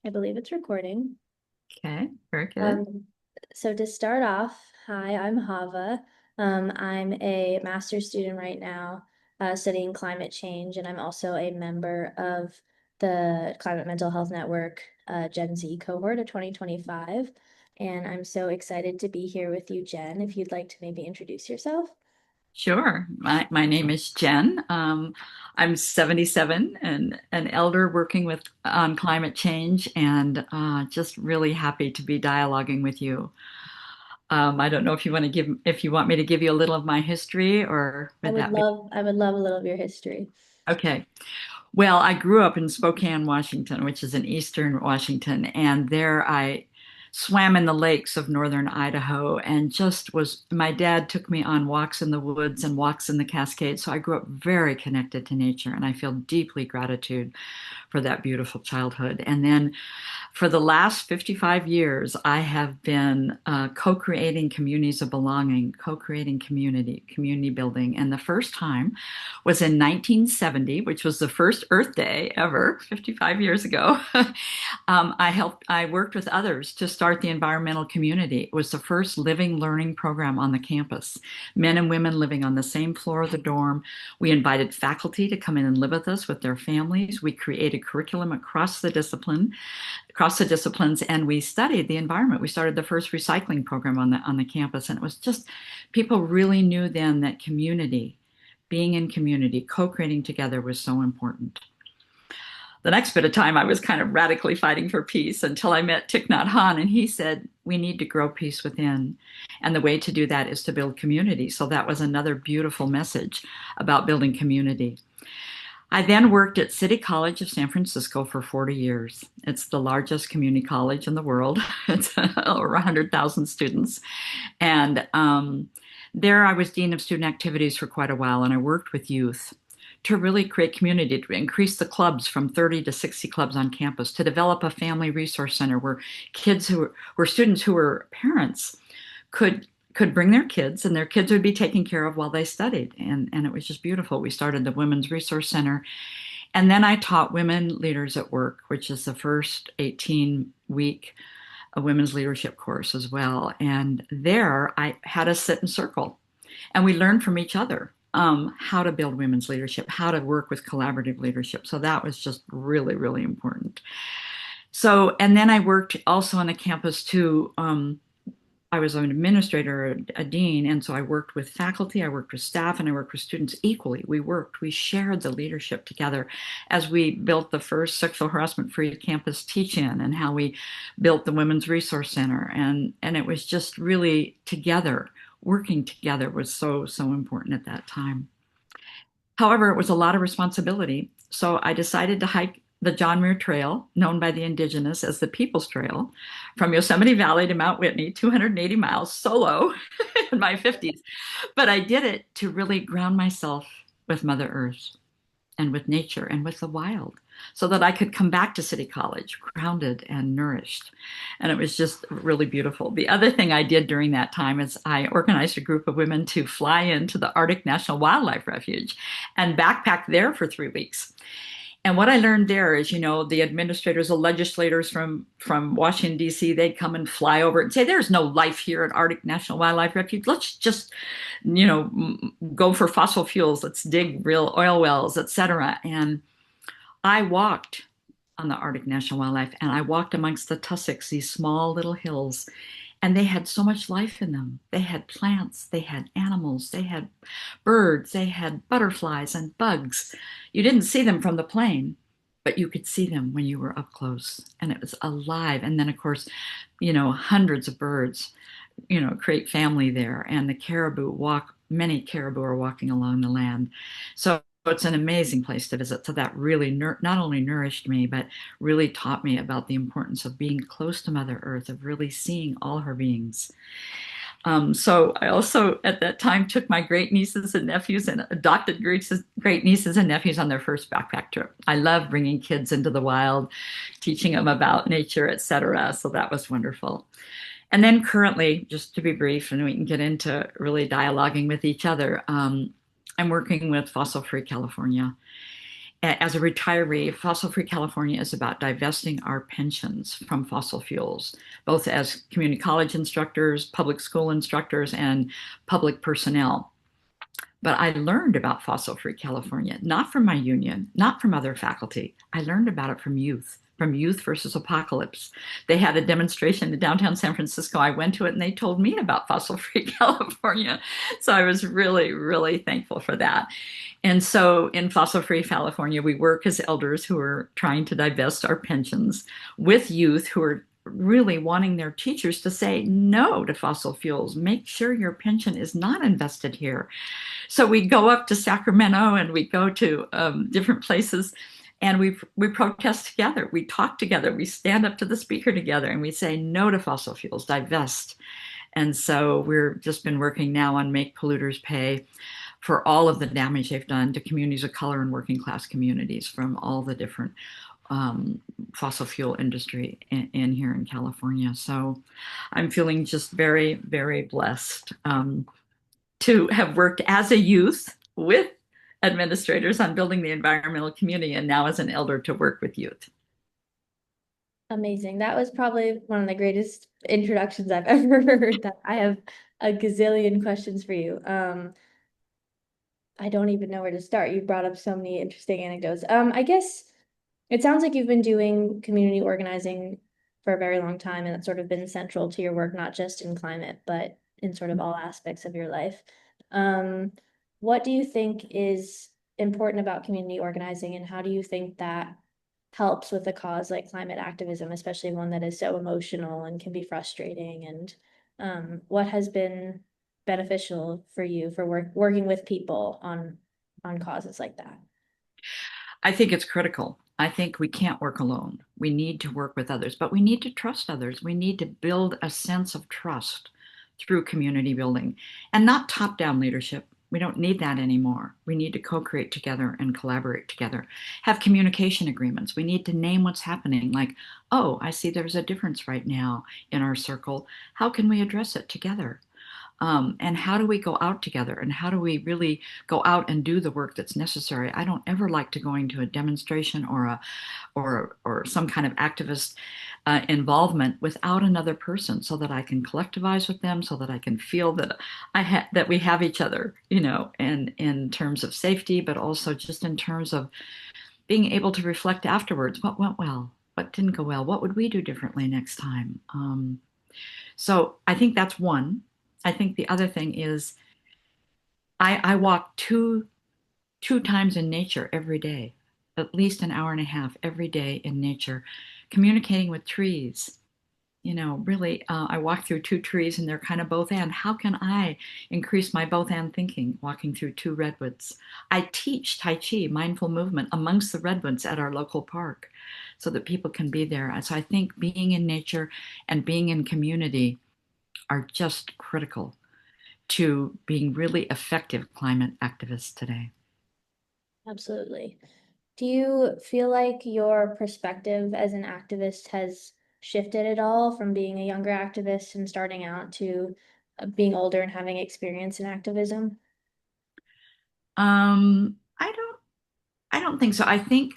I believe it's recording. Okay, very good. Um, so to start off, hi, I'm Hava. I'm a master's student right now, studying climate change, and I'm also a member of the Climate Mental Health Network Gen Z cohort of 2025. And I'm so excited to be here with you, Jen. If you'd like to maybe introduce yourself. Sure. My name is Jen. I'm 77 and an elder working with on climate change and just really happy to be dialoguing with you. I don't know if you want me to give you a little of my history or would that be I would love a little of your history. okay? Well, I grew up in Spokane, Washington, which is in eastern Washington, and there I swam in the lakes of northern Idaho and just was, my dad took me on walks in the woods and walks in the Cascades. So I grew up very connected to nature, and I feel deeply gratitude for that beautiful childhood. And then for the last 55 years, I have been co-creating communities of belonging, co-creating community building. And the first time was in 1970, which was the first Earth Day ever, 55 years ago. I worked with others to start the environmental community. It was the first living learning program on the campus. Men and women living on the same floor of the dorm. We invited faculty to come in and live with us with their families. We created curriculum across the disciplines, and we studied the environment. We started the first recycling program on the campus, and it was just people really knew then that community, being in community, co-creating together was so important. The next bit of time, I was kind of radically fighting for peace until I met Thich Nhat Hanh, and he said, we need to grow peace within. And the way to do that is to build community. So that was another beautiful message about building community. I then worked at City College of San Francisco for 40 years. It's the largest community college in the world. It's over 100,000 students. And there I was Dean of Student Activities for quite a while, and I worked with youth to really create community, to increase the clubs from 30 to 60 clubs on campus, to develop a family resource center where kids who were students who were parents could bring their kids and their kids would be taken care of while they studied. And it was just beautiful. We started the Women's Resource Center. And then I taught Women Leaders at Work, which is the first 18-week women's leadership course as well. And there I had us sit in circle and we learned from each other how to build women's leadership, how to work with collaborative leadership. So that was just really, really important. So, and then I worked also on the campus too. I was an administrator, a dean, and so I worked with faculty, I worked with staff, and I worked with students equally. We shared the leadership together as we built the first sexual harassment-free campus teach-in and how we built the Women's Resource Center. And it was just really together, working together was so, so important at that time. However, it was a lot of responsibility. So I decided to hike the John Muir Trail, known by the indigenous as the People's Trail, from Yosemite Valley to Mount Whitney, 280 miles solo in my 50s. But I did it to really ground myself with Mother Earth and with nature and with the wild so that I could come back to City College grounded and nourished. And it was just really beautiful. The other thing I did during that time is I organized a group of women to fly into the Arctic National Wildlife Refuge and backpack there for 3 weeks. And what I learned there is, the administrators, the legislators from Washington, D.C., they'd come and fly over and say, there's no life here at Arctic National Wildlife Refuge. Let's just, go for fossil fuels. Let's dig real oil wells, et cetera. And I walked on the Arctic National Wildlife and I walked amongst the tussocks, these small little hills, and they had so much life in them. They had plants, they had animals, they had birds, they had butterflies and bugs. You didn't see them from the plane, but you could see them when you were up close and it was alive. And then, of course, hundreds of birds, create family there. And the caribou many caribou are walking along the land. So it's an amazing place to visit. So that really not only nourished me, but really taught me about the importance of being close to Mother Earth, of really seeing all her beings. So I also at that time took my great nieces and nephews and adopted great nieces and nephews on their first backpack trip. I love bringing kids into the wild, teaching them about nature, etc. So that was wonderful. And then currently, just to be brief, and we can get into really dialoguing with each other, I'm working with Fossil Free California. as a retiree, Fossil Free California is about divesting our pensions from fossil fuels, both as community college instructors, public school instructors, and public personnel. But I learned about Fossil Free California, not from my union, not from other faculty. I learned about it from Youth versus Apocalypse. They had a demonstration in downtown San Francisco. I went to it and they told me about Fossil Free California. So I was really, really thankful for that. And so in Fossil Free California, we work as elders who are trying to divest our pensions with youth who are really wanting their teachers to say no to fossil fuels. Make sure your pension is not invested here. So we go up to Sacramento and we go to different places and we protest together. We talk together. We stand up to the speaker together and we say no to fossil fuels, divest. And so we're just been working now on Make Polluters Pay for all of the damage they've done to communities of color and working class communities from all the different fossil fuel industry in here in California. So I'm feeling just very, very blessed to have worked as a youth with administrators on building the environmental community and now as an elder to work with youth. Amazing. That was probably one of the greatest introductions I've ever heard. That I have a gazillion questions for you. I don't even know where to start. You brought up so many interesting anecdotes. I guess it sounds like you've been doing community organizing for a very long time, and it's sort of been central to your work, not just in climate, but in sort of all aspects of your life. Um, what do you think is important about community organizing, and how do you think that helps with a cause like climate activism, especially one that is so emotional and can be frustrating? And what has been beneficial for you for working with people on causes like that? I think it's critical. I think we can't work alone. We need to work with others, but we need to trust others. We need to build a sense of trust through community building and not top down leadership. We don't need that anymore. We need to co create together and collaborate together. Have communication agreements. We need to name what's happening, like, oh, I see there's a difference right now in our circle. How can we address it together? And how do we go out together and how do we really go out and do the work that's necessary? I don't ever like to going to a demonstration or some kind of activist involvement without another person so that I can collectivize with them, so that I can feel that that we have each other, and in terms of safety, but also just in terms of being able to reflect afterwards. What went well? What didn't go well? What would we do differently next time? So I think that's one. I think the other thing is I walk two times in nature every day, at least an hour and a half every day in nature, communicating with trees. Really, I walk through two trees and they're kind of both and. How can I increase my both and thinking walking through two redwoods? I teach Tai Chi, mindful movement, amongst the redwoods at our local park so that people can be there. And so I think being in nature and being in community are just critical to being really effective climate activists today. Absolutely. Do you feel like your perspective as an activist has shifted at all from being a younger activist and starting out to being older and having experience in activism? I don't think so. I think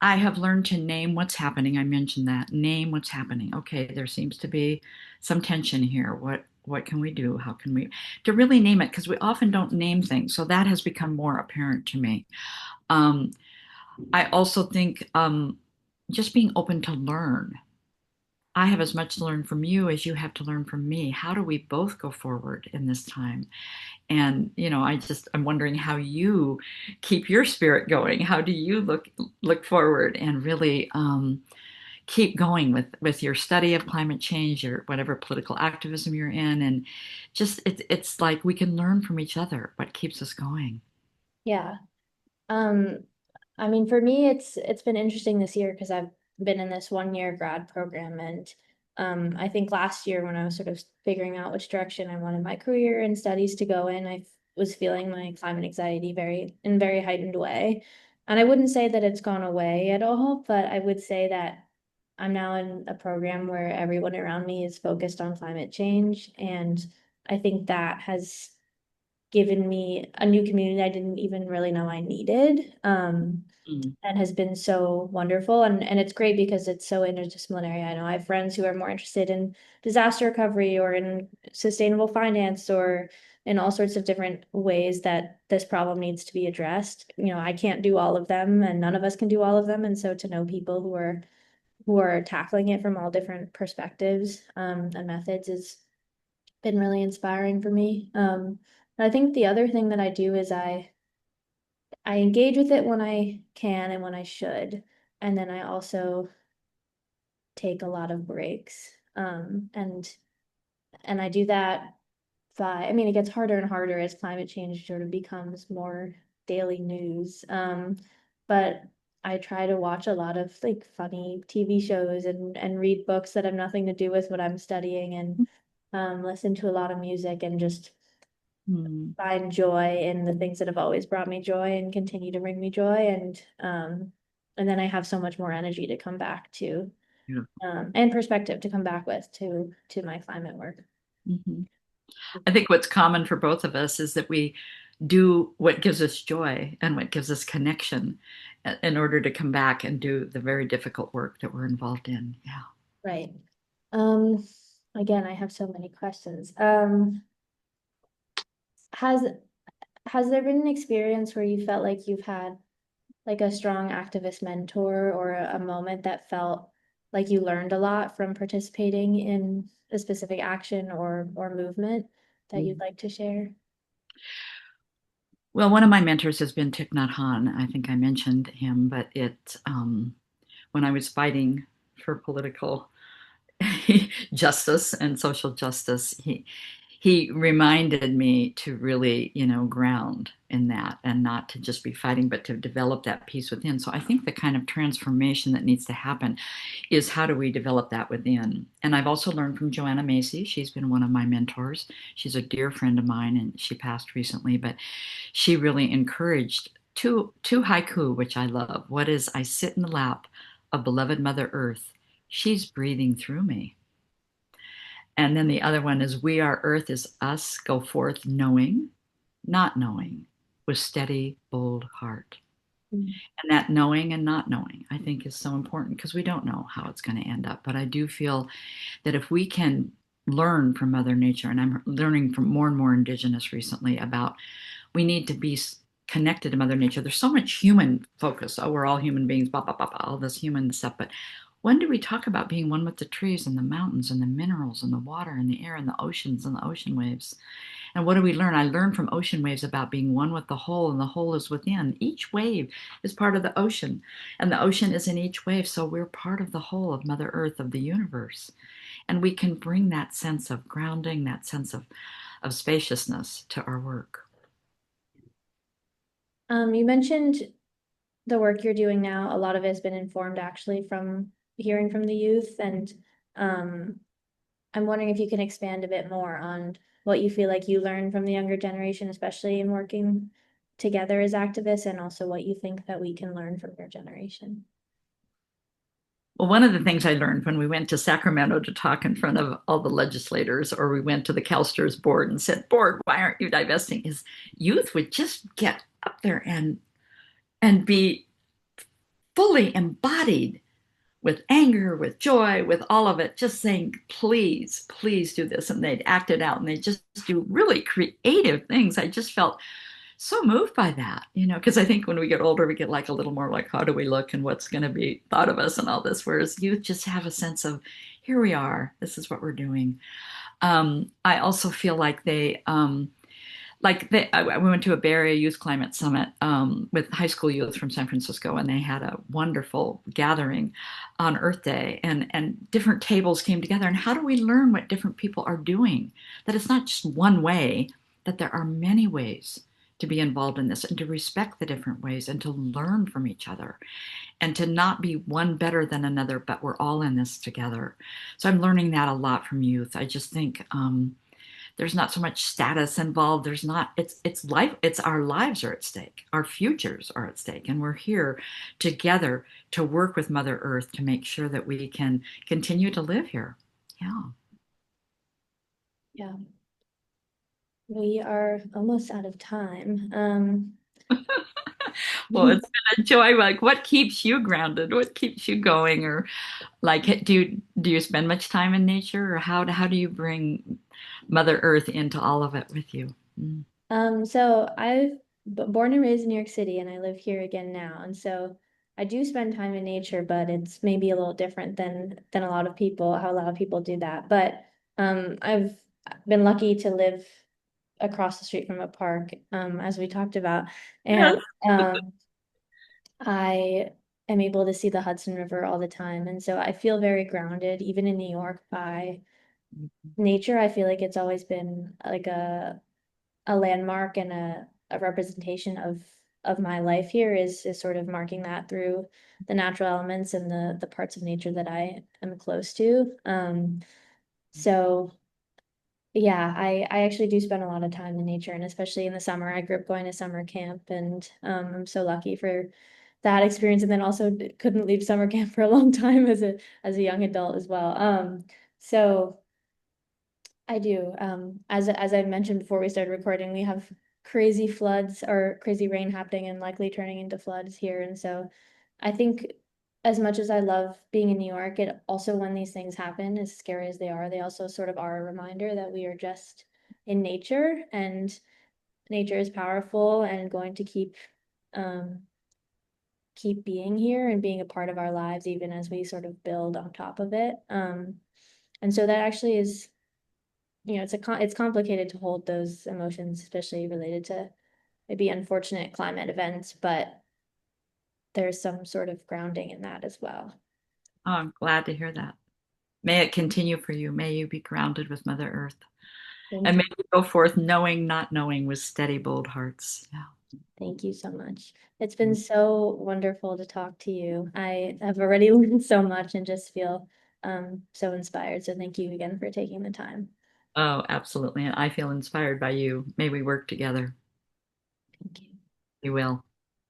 I have learned to name what's happening. I mentioned that. Name what's happening. Okay, there seems to be some tension here. What can we do? How can we to really name it? Because we often don't name things. So that has become more apparent to me. Um, I also think just being open to learn. I have as much to learn from you as you have to learn from me. How do we both go forward in this time? And I'm wondering how you keep your spirit going. How do you look forward and really keep going with your study of climate change or whatever political activism you're in? And just it's like we can learn from each other what keeps us going. Yeah. Um, I mean, for me, it's been interesting this year because I've been in this 1 year grad program, and I think last year when I was sort of figuring out which direction I wanted my career and studies to go in, was feeling my climate anxiety very heightened way, and I wouldn't say that it's gone away at all, but I would say that I'm now in a program where everyone around me is focused on climate change, and I think that has given me a new community I didn't even really know I needed. Mm, And has been so wonderful. And it's great because it's so interdisciplinary. I know I have friends who are more interested in disaster recovery or in sustainable finance or in all sorts of different ways that this problem needs to be addressed. You know, I can't do all of them and none of us can do all of them. And so to know people who are tackling it from all different perspectives and methods has been really inspiring for me. I think the other thing that I do is I engage with it when I can and when I should. And then I also take a lot of breaks. And I do that by, I mean, it gets harder and harder as climate change sort of becomes more daily news. But I try to watch a lot of like funny TV shows and read books that have nothing to do with what I'm studying and listen to a lot of music and just mm, find joy in the things that have always brought me joy and continue to bring me joy and then I have so much more energy to come back to beautiful. and perspective to come back with to my climate work. Mhm. I think what's common for both of us is that we do what gives us joy and what gives us connection in order to come back and do the very difficult work that we're involved in. Yeah. Right. Um again, I have so many questions. Has has there been an experience where you felt like you've had like a strong activist mentor or a moment that felt like you learned a lot from participating in a specific action or movement that you'd Mm. like to share? Well, one of my mentors has been Thich Nhat Hanh. I think I mentioned him, but when I was fighting for political justice and social justice, he reminded me to really, ground in that and not to just be fighting, but to develop that peace within. So I think the kind of transformation that needs to happen is how do we develop that within? And I've also learned from Joanna Macy. She's been one of my mentors. She's a dear friend of mine and she passed recently, but she really encouraged two haiku, which I love. What is I sit in the lap of beloved Mother Earth. She's breathing through me. And then the other one is we are earth is us, go forth knowing, not knowing, with steady, bold heart. Mm. And that knowing and not knowing, I think, is so important because we don't know how it's going to end up. But I do feel that if we can learn from Mother Nature, and I'm learning from more and more Indigenous recently about we need to be connected to Mother Nature. There's so much human focus. Oh, we're all human beings, blah, blah, blah, blah, all this human stuff. But when do we talk about being one with the trees and the mountains and the minerals and the water and the air and the oceans and the ocean waves? And what do we learn? I learned from ocean waves about being one with the whole, and the whole is within. Each wave is part of the ocean, and the ocean is in each wave. So we're part of the whole of Mother Earth, of the universe. And we can bring that sense of grounding, that sense of spaciousness to our work. You mentioned the work you're doing now, a lot of it has been informed actually from hearing from the youth. And um, I'm wondering if you can expand a bit more on what you feel like you learned from the younger generation, especially in working together as activists, and also what you think that we can learn from your generation. Well, one of the things I learned when we went to Sacramento to talk in front of all the legislators, or we went to the CalSTRS board and said, "Board, why aren't you divesting?" is youth would just get up there and be fully embodied with anger, with joy, with all of it, just saying, "Please, please do this," and they'd act it out, and they just do really creative things. I just felt so moved by that, because I think when we get older, we get like a little more like, how do we look and what's going to be thought of us and all this. Whereas youth just have a sense of, here we are, this is what we're doing. I also feel like we went to a Bay Area Youth Climate Summit with high school youth from San Francisco, and they had a wonderful gathering on Earth Day, and different tables came together. And how do we learn what different people are doing? That it's not just one way, that there are many ways to be involved in this, and to respect the different ways, and to learn from each other, and to not be one better than another, but we're all in this together. So I'm learning that a lot from youth. I just think there's not so much status involved. There's not, it's life, it's our lives are at stake, our futures are at stake, and we're here together to work with Mother Earth to make sure that we can continue to live here. Yeah. Yeah. We are almost out of time. Well, it's been a joy. Like, what keeps you grounded? What keeps you going? Or like, do you spend much time in nature, or how do you bring Mother Earth into all of it with you? Mm. So I've born and raised in New York City, and I live here again now. And so I do spend time in nature, but it's maybe a little different than a lot of people, how a lot of people do that. But I've been lucky to live across the street from a park, as we talked about, and Yes. um, I am able to see the Hudson River all the time, and so I feel very grounded, even in New York, by nature. I feel like it's always been like a landmark and a representation of my life here is sort of marking that through the natural elements and the parts of nature that I am close to. So yeah, I actually do spend a lot of time in nature, and especially in the summer. I grew up going to summer camp, and I'm so lucky for that experience. And then also couldn't leave summer camp for a long time as a young adult as well. So I do. As I mentioned before we started recording, we have crazy floods or crazy rain happening and likely turning into floods here. And so I think as much as I love being in New York, it also when these things happen, as scary as they also sort of are a reminder that we are just in nature and nature is powerful and going to um keep being here and being a part of our lives even as we sort of build on top of it. And so that actually is it's complicated to hold those emotions, especially related to maybe unfortunate climate events, but there's some sort of grounding in that as well. Oh, I'm glad to hear that. May it continue for you. May you be grounded with Mother Earth. Thank And may you. you go forth knowing, not knowing, with steady, bold hearts. Yeah. Thank you so much. It's been so wonderful to talk to you. I have already learned so much and just feel so inspired. So thank you again for taking the time. Oh, absolutely. And I feel inspired by you. May we work together. Thank you. You will.